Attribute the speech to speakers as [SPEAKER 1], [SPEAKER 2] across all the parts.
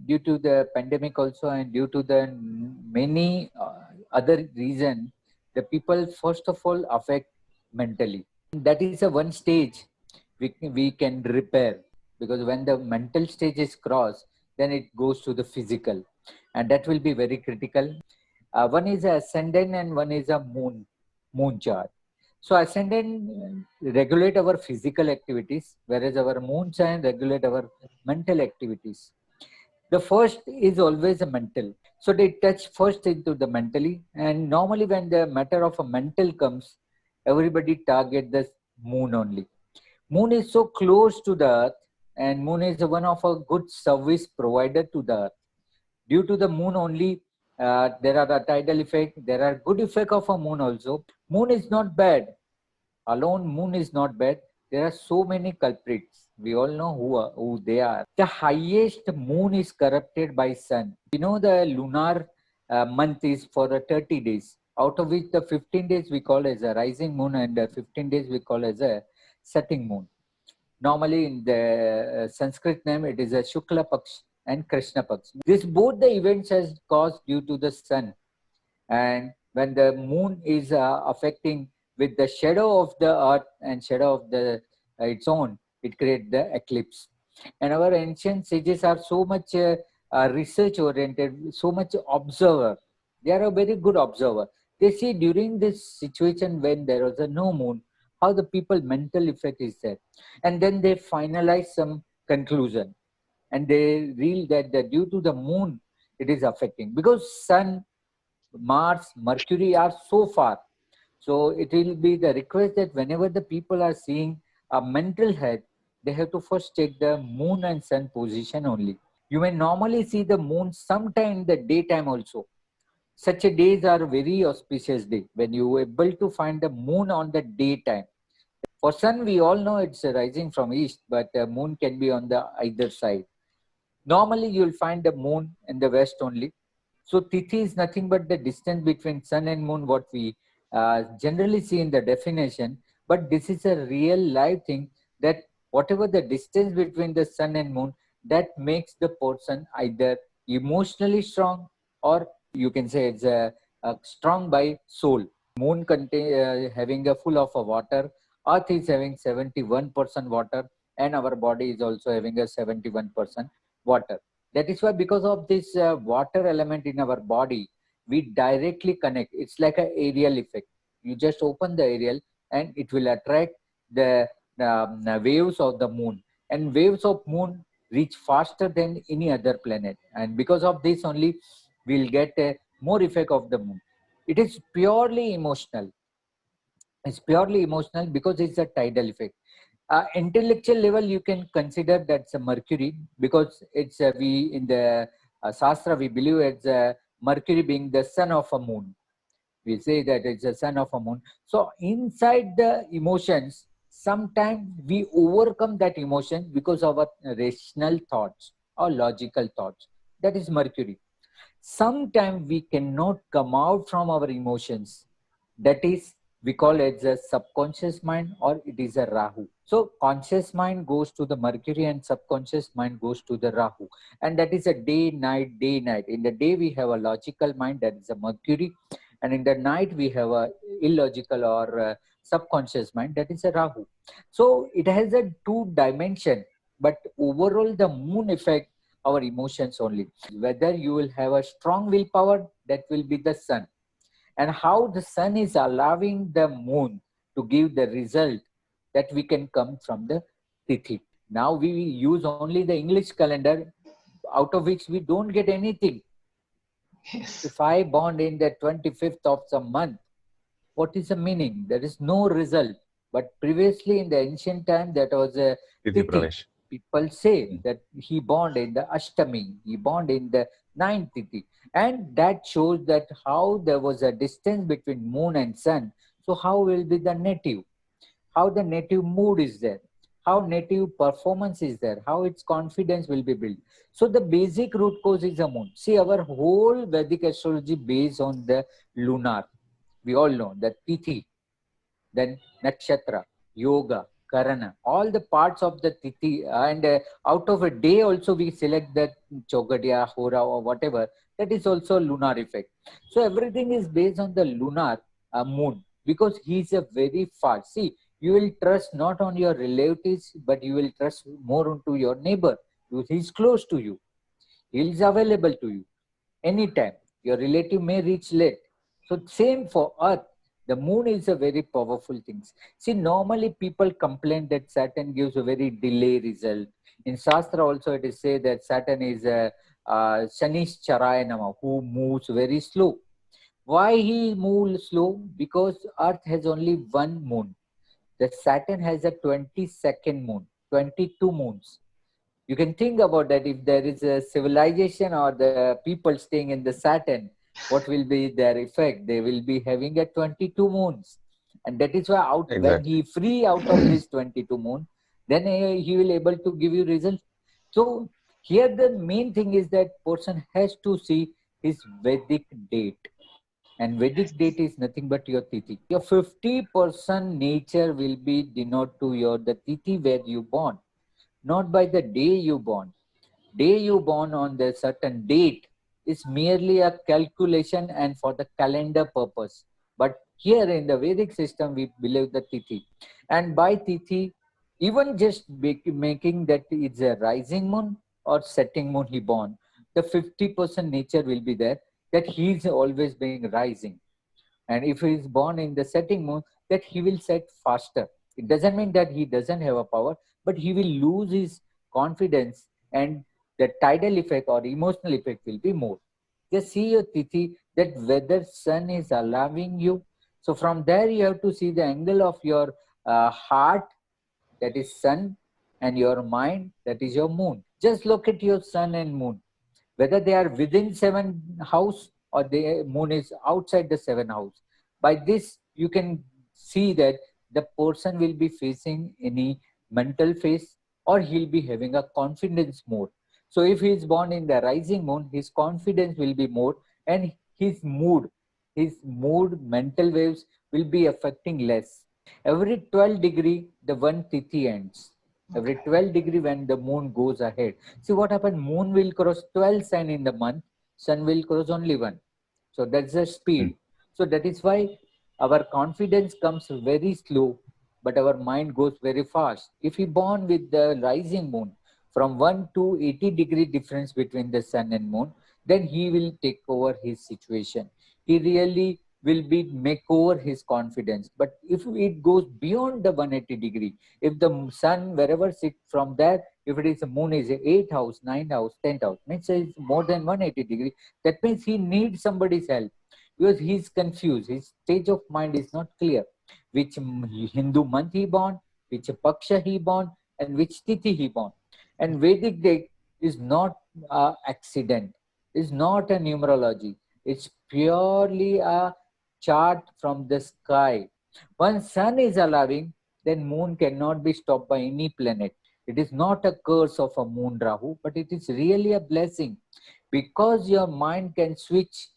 [SPEAKER 1] due to the pandemic also and due to the many other reason, the people first of all affect mentally. That is a one stage we can repair, because when the mental stage is crossed, then it goes to the physical, and that will be very critical. One is a ascendant and one is a moon chart. So ascendant regulate our physical activities, whereas our moon sign regulate our mental activities. The first is always a mental. So they touch first into the mentally, and normally when the matter of a mental comes, everybody target the moon only. Moon is so close to the earth, and moon is one of a good service provider to the earth. Due to the moon only, there are the tidal effect, there are good effect of a moon also. Moon is not bad alone. Moon is not bad. There are so many culprits. We all know who they are. The highest moon is corrupted by sun. You know, the lunar month is for 30 days, out of which the 15 days we call as a rising moon, and 15 days we call as a setting moon. Normally in the Sanskrit name, it is a Shukla Paksh and Krishna Paksh. This both the events has caused due to the sun. And when the moon is affecting with the shadow of the earth and shadow of the its own, it creates the eclipse. And our ancient sages are so much research oriented, so much observer. They are a very good observer. They see during this situation when there was a no moon, how the people mental effect is there, and then they finalize some conclusion, and they real that due to the moon it is affecting, because sun, Mars, Mercury are so far. So it will be the request that whenever the people are seeing a mental health, they have to first check the moon and sun position only. You may normally see the moon sometime in the daytime also. Such a days are very auspicious day when you are able to find the moon on the daytime. For sun, we all know it's rising from east, but moon can be on the either side. Normally, you will find the moon in the west only. So Tithi is nothing but the distance between sun and moon, what we generally see in the definition. But this is a real live thing, that whatever the distance between the sun and moon, that makes the person either emotionally strong, or you can say it's a strong by soul. Moon contain having a full of a water, earth is having 71% water, and our body is also having a 71% water. That is why, because of this water element in our body, we directly connect. It's like an aerial effect. You just open the aerial and it will attract the waves of the moon, and waves of moon reach faster than any other planet, and because of this only we'll get a more effect of the moon. It is purely emotional. It's purely emotional because it's a tidal effect. Intellectual level, you can consider that's a Mercury, because it's we in the Shastra we believe it's Mercury being the son of a moon. We say that it's a son of a moon. So inside the emotions, sometimes we overcome that emotion because of our rational thoughts or logical thoughts. That is Mercury. Sometimes we cannot come out from our emotions. That is, we call it a subconscious mind, or it is a Rahu. So conscious mind goes to the Mercury and subconscious mind goes to the Rahu. And that is a day, night, day, night. In the day we have a logical mind, that is a Mercury. And in the night we have a illogical or subconscious mind, that is a Rahu. So it has a two dimension, but overall the moon effect our emotions only. Whether you will have a strong willpower, that will be the sun, and how the sun is allowing the moon to give the result, that we can come from the tithi. Now we use only the English calendar, out of which we don't get anything.
[SPEAKER 2] Yes.
[SPEAKER 1] If I born in the 25th of some month, what is the meaning? There is no result. But previously in the ancient time, that was a
[SPEAKER 3] Tithi
[SPEAKER 1] tithi.
[SPEAKER 3] Pravesh.
[SPEAKER 1] People say that he born in the Ashtami, he born in the ninth tithi. And that shows that how there was a distance between moon and sun. So how will be the native? How the native mood is there? How native performance is there? How its confidence will be built? So the basic root cause is the moon. See, our whole Vedic astrology based on the lunar. We all know that Tithi, then Nakshatra, Yoga, Karana, all the parts of the Tithi, and out of a day also we select the Chogadia, Hora, or whatever. That is also lunar effect. So everything is based on the lunar moon, because he is a very fast. See, you will trust not on your relatives, but you will trust more onto your neighbor. He is close to you. He is available to you anytime. Your relative may reach late. So same for Earth. The moon is a very powerful thing. See, normally people complain that Saturn gives a very delay result. In Shastra also it is said that Saturn is a Shani's Charayanama, who moves very slow. Why he moves slow? Because Earth has only one moon. The Saturn has a 22nd moon, 22 moons. You can think about that. If there is a civilization or the people staying in the Saturn, what will be their effect? They will be having a 22 moons. And that is why when
[SPEAKER 3] Exactly.
[SPEAKER 1] he free out of this 22 moon, then he will able to give you results. So here the main thing is that person has to see his Vedic date. And
[SPEAKER 2] Yes.
[SPEAKER 1] Vedic date is nothing but your Tithi. Your 50% nature will be denoted to your the Tithi where you born, not by the day you born. Day you born on the certain date is merely a calculation and for the calendar purpose. But here in the Vedic system, we believe the Tithi. And by Tithi, even just making that it's a rising moon or setting moon he born, the 50% nature will be there, that he is always being rising. And if he is born in the setting moon, that he will set faster. It doesn't mean that he doesn't have a power, but he will lose his confidence, and the tidal effect or emotional effect will be more. Just see your Tithi, that whether sun is allowing you. So from there you have to see the angle of your heart, that is sun, and your mind, that is your moon. Just look at your sun and moon, whether they are within seven house or the moon is outside the seven house. By this you can see that the person will be facing any mental phase, or he'll be having a confidence more. So if he is born in the rising moon, his confidence will be more, and his mood mental waves will be affecting less. Every 12 degree the one Tithi ends. Every
[SPEAKER 2] Okay.
[SPEAKER 1] 12 degree when the moon goes ahead. See what happened, moon will cross 12 sign in the month, sun will cross only one. So that's the speed.
[SPEAKER 3] Mm.
[SPEAKER 1] So that is why our confidence comes very slow, but our mind goes very fast. If he born with the rising moon, from 1 to 80-degree difference between the sun and moon, then he will take over his situation. He really will be make over his confidence. But if it goes beyond the 180-degree, if the sun wherever sit from there, if it is the moon is 8 house, 9 house, 10th house, means it's more than 180-degree, that means he needs somebody's help, because he's confused, his stage of mind is not clear, which Hindu month he born, which paksha he born, and which tithi he born. And Vedic date is not a accident, is not a numerology, it's purely a chart from the sky. Once sun is allowing, then moon cannot be stopped by any planet. It is not a curse of a moon Rahu, but it is really a blessing, because your mind can switch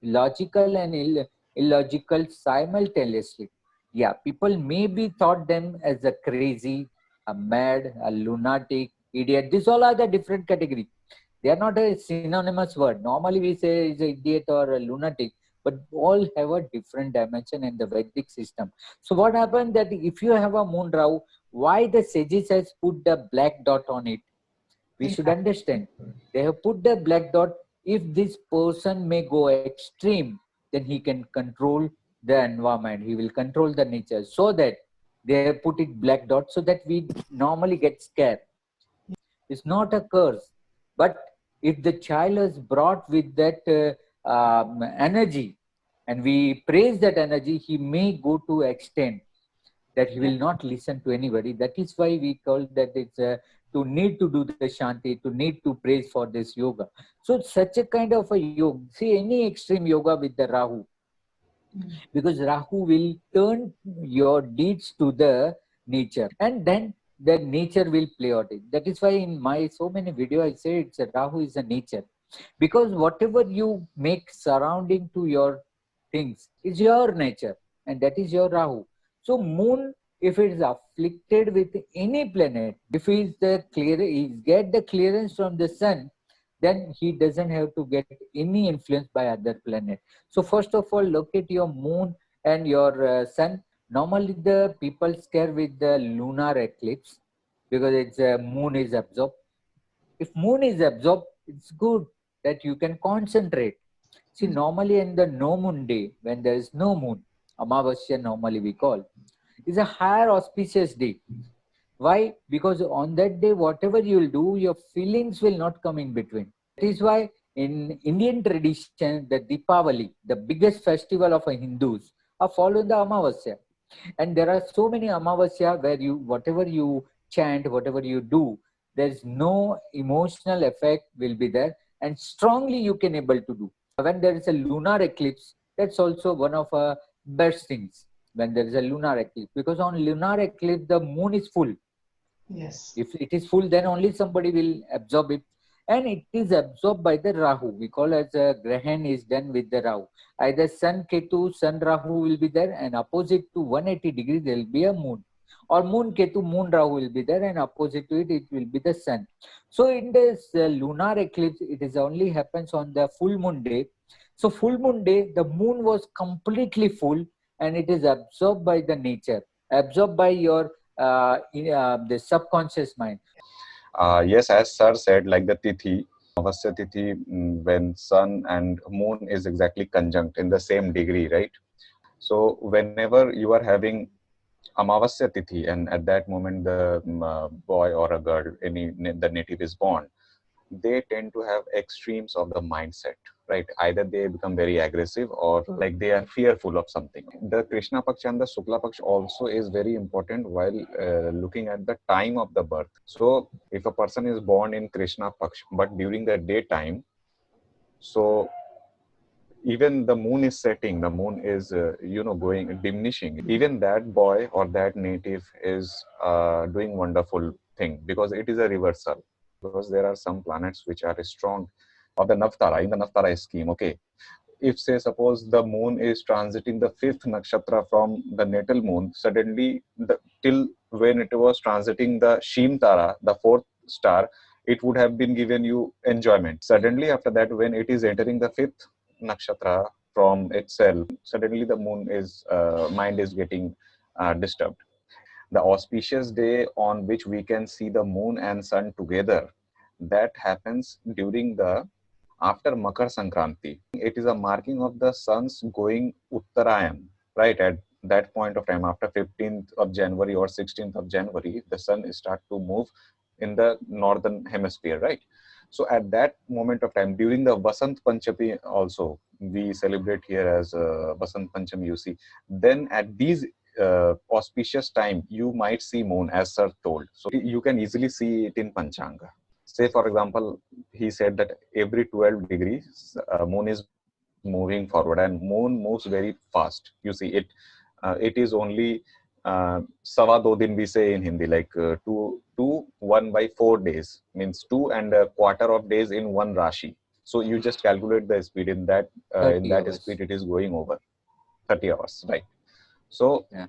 [SPEAKER 1] logical and illogical simultaneously. Yeah, people may be thought them as a crazy, a mad, a lunatic, idiot. These all are the different category. They are not a synonymous word. Normally we say is a idiot or a lunatic, but all have a different dimension in the Vedic system. So what happened that if you have a moon Rahu, why the sages has put the black dot on it? We should
[SPEAKER 2] Exactly.
[SPEAKER 1] understand. They have put the black dot. If this person may go extreme, then he can control the environment. He will control the nature. So that they have put it black dot so that we normally get scared. It's not a curse. But if the child is brought with that energy, and we praise that energy, he may go to extent that he
[SPEAKER 2] Yeah.
[SPEAKER 1] will not listen to anybody. That is why we call that it's to need to do the shanti, to need to praise for this yoga. So such a kind of a yoga. See any extreme yoga with the Rahu,
[SPEAKER 2] Mm.
[SPEAKER 1] because Rahu will turn your deeds to the nature, and then the nature will play out it. That is why in my so many videos I say it's a Rahu is a nature, because whatever you make surrounding to your things is your nature, and that is your Rahu. So moon if it is afflicted with any planet, if he is he get the clearance from the sun, then he doesn't have to get any influence by other planet. So first of all, look at your moon and your sun. Normally the people scare with the lunar eclipse because it's moon is absorbed. If moon is absorbed, it's good that you can concentrate. See, normally in the no moon day, when there is no moon, Amavasya normally we call, is a higher auspicious day. Why? Because on that day, whatever you will do, your feelings will not come in between. That is why in Indian tradition, the Deepavali, the biggest festival of a Hindus, are following the Amavasya. And there are so many Amavasya where you, whatever you chant, whatever you do, there's no emotional effect will be there, and strongly you can able to do. When there is a lunar eclipse, that's also one of the best things when there is a lunar eclipse, because on lunar eclipse the moon is full.
[SPEAKER 2] Yes.
[SPEAKER 1] If it is full, then only somebody will absorb it. And it is absorbed by the Rahu. We call as a Grahan is done with the Rahu. Either Sun Ketu, Sun Rahu will be there, and opposite to 180 degrees, there will be a moon. Or Moon Ketu, Moon Rahu will be there, and opposite to it, it will be the Sun. So in this lunar eclipse, it is only happens on the full moon day. So full moon day, the moon was completely full, and it is absorbed by the nature, absorbed by your the subconscious mind.
[SPEAKER 3] Yes, as sir said, like the Tithi, Amavasya Tithi, when sun and moon is exactly conjunct in the same degree, right? So whenever you are having Amavasya Tithi, and at that moment the boy or a girl, the native is born, they tend to have extremes of the mindset, right? Either they become very aggressive or like they are fearful of something. The Krishna Paksha and the Shukla Paksha also is very important while looking at the time of the birth. So if a person is born in Krishna Paksha, but during the daytime, so even the moon is setting, the moon is going diminishing, even that boy or that native is doing wonderful thing, because it is a reversal, because there are some planets which are strong of the Navtara, in the Navtara scheme. Okay, if say suppose the moon is transiting the fifth nakshatra from the natal moon, suddenly till when it was transiting the Shim Tara, the fourth star, it would have been given you enjoyment. Suddenly after that, when it is entering the fifth nakshatra from itself, suddenly the moon is mind is getting disturbed. The auspicious day on which we can see the moon and sun together, that happens during the after Makar Sankranti. It is a marking of the sun's going Uttarayan, right? At that point of time, after 15th of January or 16th of January, the sun start to move in the northern hemisphere, right? So at that moment of time, during the Vasant Panchami also, we celebrate here as Vasant Panchami, you see. Then at these auspicious time, you might see moon, as sir told. So you can easily see it in Panchanga. Say, for example, he said that every 12 degrees, moon is moving forward, and moon moves very fast. You see, it is only sawa do din, we say in Hindi, like 1/4 days, means 2.25 of days in one Rashi. So you just calculate the speed in that
[SPEAKER 1] 30 hours.
[SPEAKER 3] speed it is going over 30 hours, right? So
[SPEAKER 1] Yeah.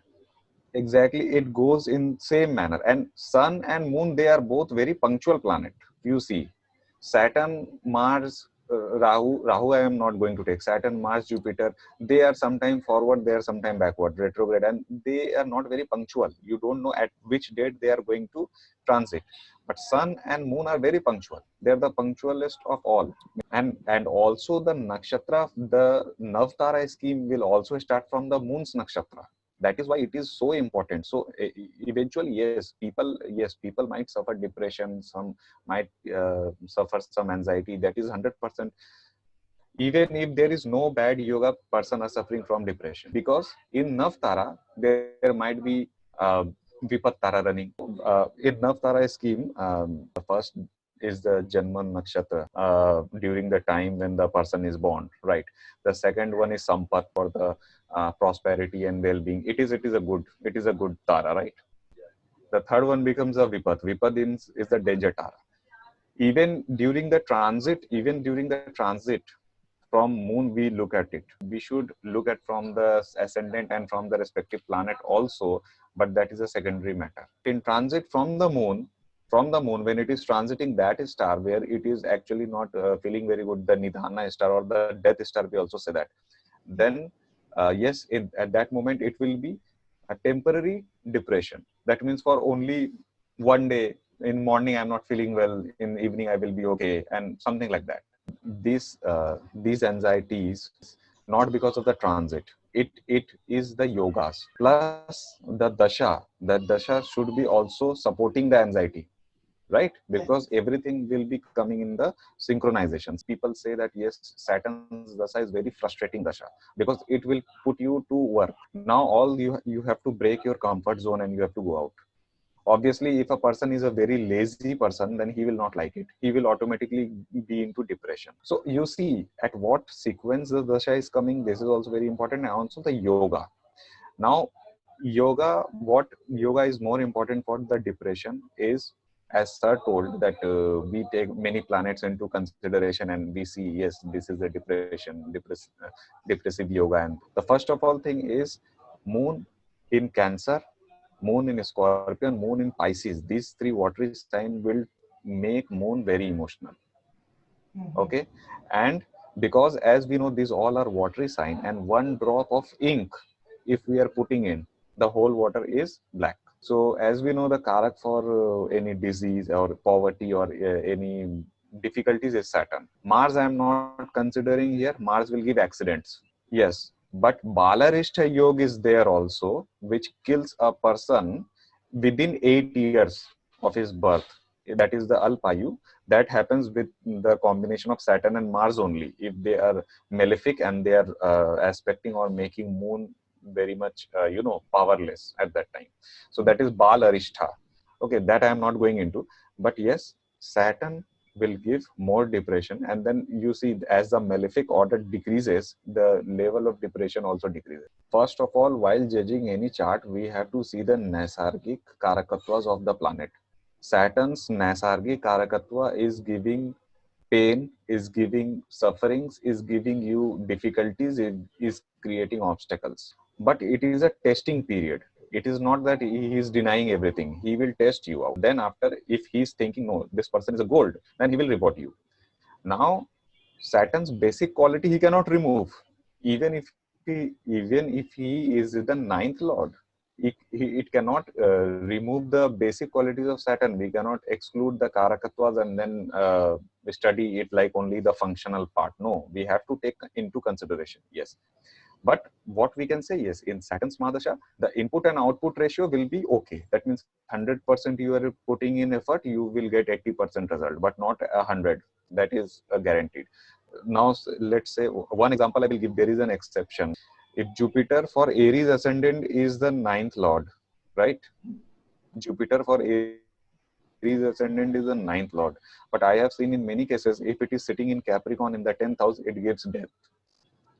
[SPEAKER 3] exactly, it goes in same manner. And sun and moon, they are both very punctual planet. You see, Saturn, Mars, Rahu I am not going to take. Saturn, Mars, Jupiter, they are sometime forward, they are sometime backward, retrograde, and they are not very punctual. You don't know at which date they are going to transit. But sun and moon are very punctual. They are the punctualist of all. And also the nakshatra, the Navtara scheme will also start from the moon's nakshatra. That is why it is so important. So eventually, people might suffer depression, some might suffer some anxiety. That is 100%. Even if there is no bad yoga, person are suffering from depression, because in Navtara there might be Vipat Tara running. In Navtara scheme, the first is the Janman Nakshatra during the time when the person is born, right? The second one is Sampat, for the prosperity and well-being. It is a good Tara, right? The third one becomes a Vipat. Vipat is the danger Tara. Even during the transit from moon we look at it. We should look at from the ascendant and from the respective planet also, but that is a secondary matter. In transit from the moon, when it is transiting that star where it is actually not feeling very good, the Nidhana star or the death star, we also say that, then yes, at that moment it will be a temporary depression. That means for only one day, in morning I'm not feeling well, in evening I will be okay, and something like that. These anxieties, not because of the transit, it is the yogas plus the dasha. That dasha should be also supporting the anxiety, right? Because everything will be coming in the synchronizations. People say that yes, Saturn's dasha is very frustrating dasha because it will put you to work. Now all you have to break your comfort zone and you have to go out. Obviously, if a person is a very lazy person, then he will not like it. He will automatically be into depression. So you see at what sequence the dasha is coming. This is also very important. And also the yoga. Now, what yoga is more important for the depression is, as sir told, that we take many planets into consideration and we see, yes, this is a depressive yoga. And the first of all thing is moon in Cancer, moon in Scorpion, moon in Pisces. These three watery sign will make moon very emotional. Okay. And because as we know, these all are watery sign, and one drop of ink, if we are putting in, the whole water is black. So as we know, the karak for any disease or poverty or any difficulties is Saturn. Mars I am not considering here. Mars will give accidents. Yes, but Balarishta Yoga is there also, which kills a person within 8 years of his birth. That is the Alpayu. That happens with the combination of Saturn and Mars only. If they are malefic and they are aspecting or making moon very much, powerless at that time. So that is Balarishta. Okay, that I am not going into. But yes, Saturn will give more depression, and then you see as the malefic order decreases, the level of depression also decreases. First of all, while judging any chart, we have to see the Naisargic Karakatwas of the planet. Saturn's Naisargic Karakatva is giving pain, is giving sufferings, is giving you difficulties, it is creating obstacles. But it is a testing period. It is not that he is denying everything. He will test you out. Then after, if he is thinking, no, this person is a gold, then he will report you. Now, Saturn's basic quality he cannot remove. Even if he is the ninth lord, it cannot remove the basic qualities of Saturn. We cannot exclude the Karakatwas and then study it like only the functional part. No, we have to take into consideration. Yes. But what we can say is, in Saturn's Mahadasha, the input and output ratio will be okay. That means 100% you are putting in effort, you will get 80% result, but not 100. That is guaranteed. Now, let's say one example I will give. There is an exception. If Jupiter for Aries ascendant is the ninth lord, right? Jupiter for Aries ascendant is the ninth lord. But I have seen in many cases, if it is sitting in Capricorn in the 10th house, it gives death.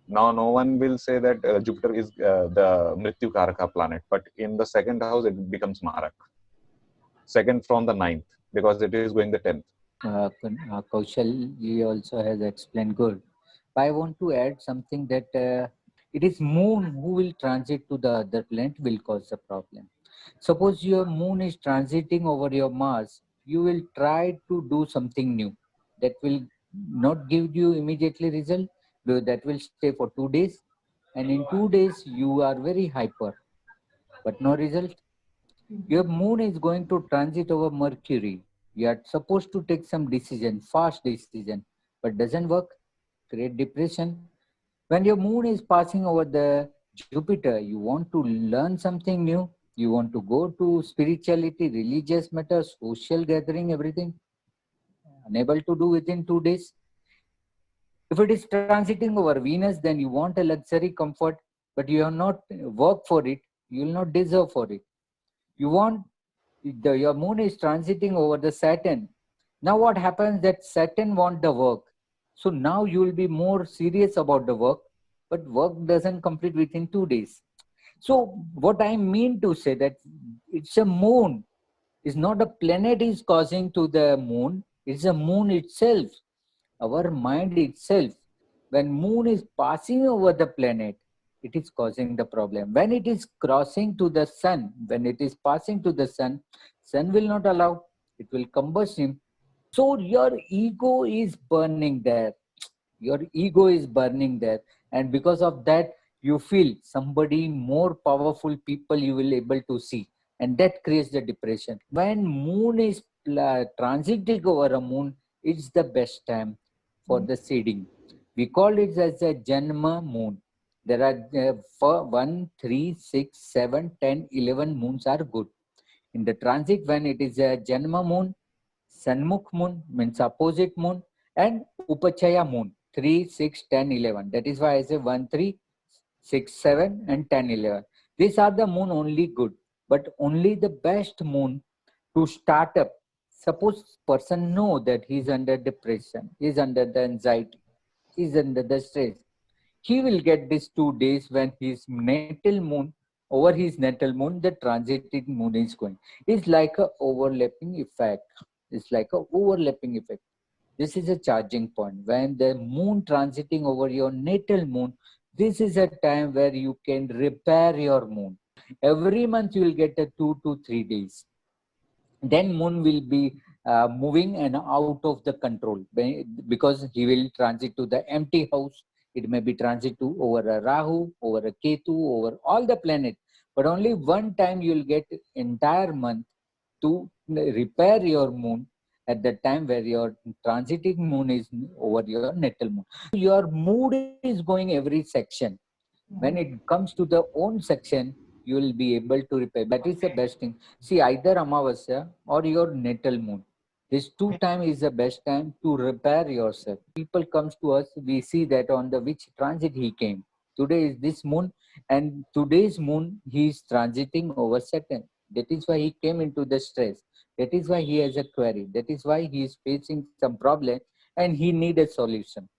[SPEAKER 3] Now, no one will say that Jupiter is the Mrityu Karaka planet, but in the second house, it becomes Marak. Second from the ninth, because it is going the 10th.
[SPEAKER 1] Kaushal, he also has explained good. But I want to add something that it is moon who will transit to the other planet will cause the problem. Suppose your moon is transiting over your Mars, you will try to do something new that will not give you immediately result, but that will stay for 2 days, and in 2 days you are very hyper, but no result. Your moon is going to transit over Mercury. You are supposed to take some decision, fast decision, but doesn't work, create depression. When your moon is passing over the Jupiter, you want to learn something new. You want to go to spirituality, religious matters, social gathering, everything. Unable to do within 2 days. If it is transiting over Venus, then you want a luxury comfort, but you have not worked for it. You will not deserve for it. You want your moon is transiting over the Saturn. Now what happens that Saturn want the work. So now you will be more serious about the work, but work doesn't complete within 2 days. So what I mean to say that it's a moon. It's not a planet is causing to the moon. It's a moon itself, our mind itself. when moon is passing over the planet, it is causing the problem. When it is crossing to the sun, when it is passing to the sun, sun will not allow, it will combust him. So your ego is burning there. Your ego is burning there. And because of that, you feel somebody more powerful people you will able to see. And that creates the depression. When moon is transiting over a moon, it's the best time for the seeding. We call it as a Janma moon. There are for 1, 3, 6, 7, 10, 11 moons are good. In the transit, when it is a Janma moon, Sanmukh moon means opposite moon, and Upachaya moon 3, 6, 10, 11. That is why I say 1, 3, 6, 7, and 10, 11. These are the moon only good, but only the best moon to start up. Suppose person know that he is under depression, he is under the anxiety, he is under the stress. He will get these 2 days when his natal moon, over his natal moon, the transiting moon is going. It's like a overlapping effect. It's like a overlapping effect. This is a charging point. When the moon transiting over your natal moon, this is a time where you can repair your moon. Every month you will get a 2 to 3 days. Then moon will be moving and out of the control because he will transit to the empty house. It may be transit to over a Rahu, over a Ketu, over all the planets. But only one time you will get entire month to repair your moon at the time where your transiting moon is over your natal moon. Your mood is going every section. When it comes to the own section, you will be able to repair. That is the best thing. See, either Amavasya or your natal moon. This 2 time is the best time to repair yourself. People comes to us, we see that on the which transit he came. Today is this moon, and today's moon he is transiting over Saturn. That is why he came into the stress. That is why he has a query. That is why he is facing some problem and he need a solution.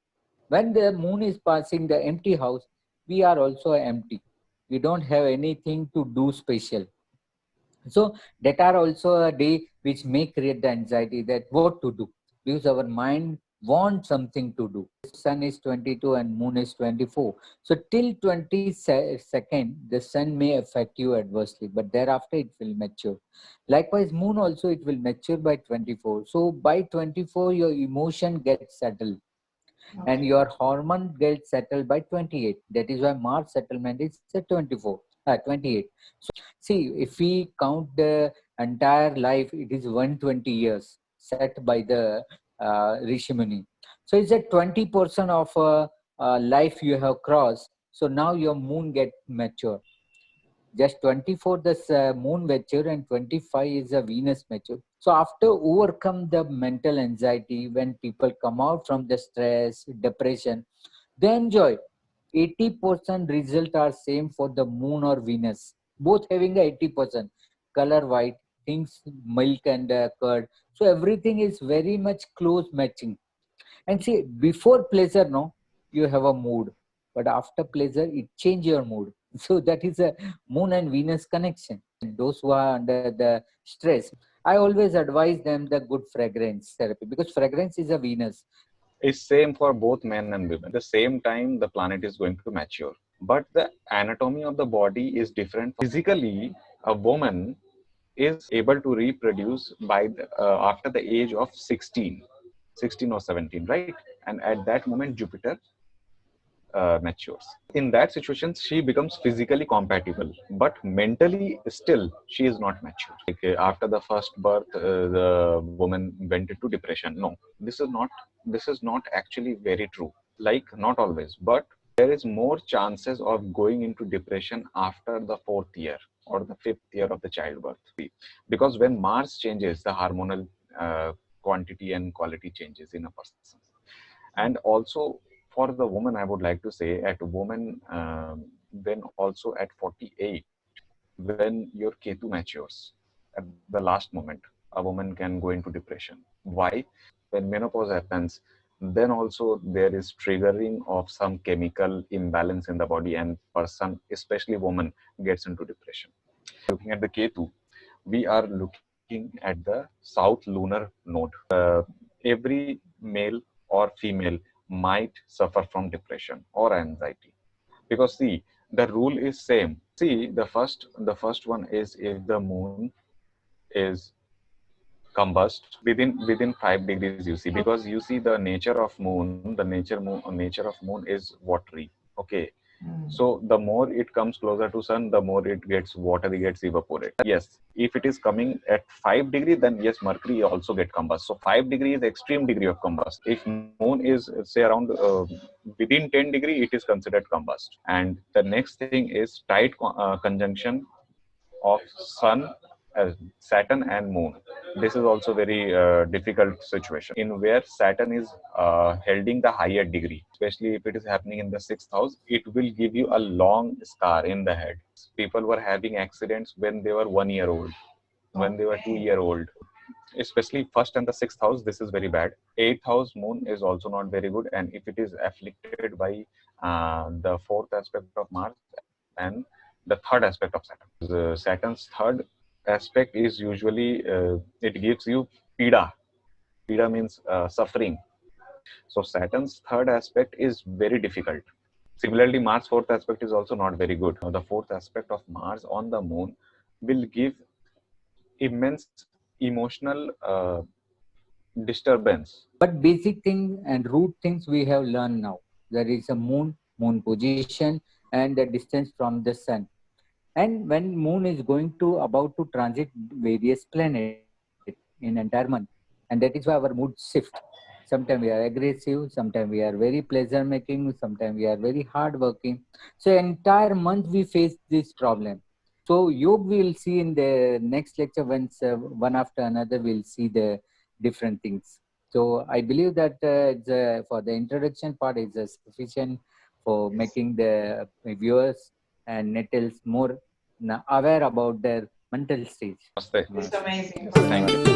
[SPEAKER 1] When the moon is passing the empty house, we are also empty. We don't have anything to do special. So that are also a day which may create the anxiety that what to do, because our mind wants something to do. Sun is 22 and moon is 24. So till 22nd, the sun may affect you adversely, but thereafter it will mature. Likewise, moon also it will mature by 24. So by 24, your emotion gets settled and your hormone gets settled by 28. That is why Mars settlement is at 28. So see, if we count the entire life, it is 120 years set by the Rishi Muni. So it's a 20% of life you have crossed. So now your moon get mature. Just 24 the moon mature and 25 is a Venus mature. So after overcome the mental anxiety, when people come out from the stress, depression, they enjoy. 80% result are same for the moon or Venus, both having a 80%. Color white, things milk and curd. So everything is very much close matching. And see, before pleasure, no, you have a mood, but after pleasure, it change your mood. So that is a moon and Venus connection. And those who are under the stress, I always advise them the good fragrance therapy because fragrance is a Venus.
[SPEAKER 3] It's same for both men and women. At the same time, the planet is going to mature. But the anatomy of the body is different. Physically, a woman is able to reproduce by after the age of 16 or 17, right? And at that moment, Jupiter matures. In that situation, she becomes physically compatible, but mentally still she is not mature. Like after the first birth, the woman went into depression. No, this is not. This is not actually very true. Like not always, but there is more chances of going into depression after the 4th year or the 5th year of the childbirth, because when Mars changes, the hormonal quantity and quality changes in a person. And also for the woman, I would like to say at woman, then also at 48, when your Ketu matures at the last moment, a woman can go into depression. Why? When menopause happens, then also there is triggering of some chemical imbalance in the body, and person, especially woman, gets into depression. Looking at the Ketu, we are looking at the south lunar node. Every male or female might suffer from depression or anxiety. Because see, the rule is same. See, the first one is if the moon is combust within 5 degrees, you see, because you see the nature of moon, nature of moon is watery. Okay, so the more it comes closer to sun, the more it gets watery, gets evaporate. Yes, if it is coming at 5 degrees, then yes, Mercury also get combust. So 5 degrees is extreme degree of combust. If moon is say around within 10 degree, it is considered combust. And the next thing is tight conjunction of sun, Saturn and moon. This is also very difficult situation in where Saturn is holding the higher degree, especially if it is happening in the sixth house. It will give you a long scar in the head. People were having accidents when they were 1 year old, when they were 2 year old. Especially first and the sixth house, this is very bad. Eighth house moon is also not very good, and if it is afflicted by the fourth aspect of Mars and the third aspect of Saturn. Saturn's third aspect is usually it gives you pida. Pida means suffering. So Saturn's third aspect is very difficult. Similarly, Mars' fourth aspect is also not very good. Now, the fourth aspect of Mars on the moon will give immense emotional disturbance.
[SPEAKER 1] But basic thing and root things we have learned now. There is a moon position, and the distance from the sun. And when moon is going to about to transit various planets in entire month, and that is why our mood shift. Sometimes we are aggressive, sometimes we are very pleasure making, sometimes we are very hard working. So entire month we face this problem. So yoga we will see in the next lecture when one after another we'll see the different things. So I believe that for the introduction part is sufficient for making the viewers and nettles more aware about their mental stage.
[SPEAKER 3] Namaste.
[SPEAKER 2] It's amazing.
[SPEAKER 3] Thank you.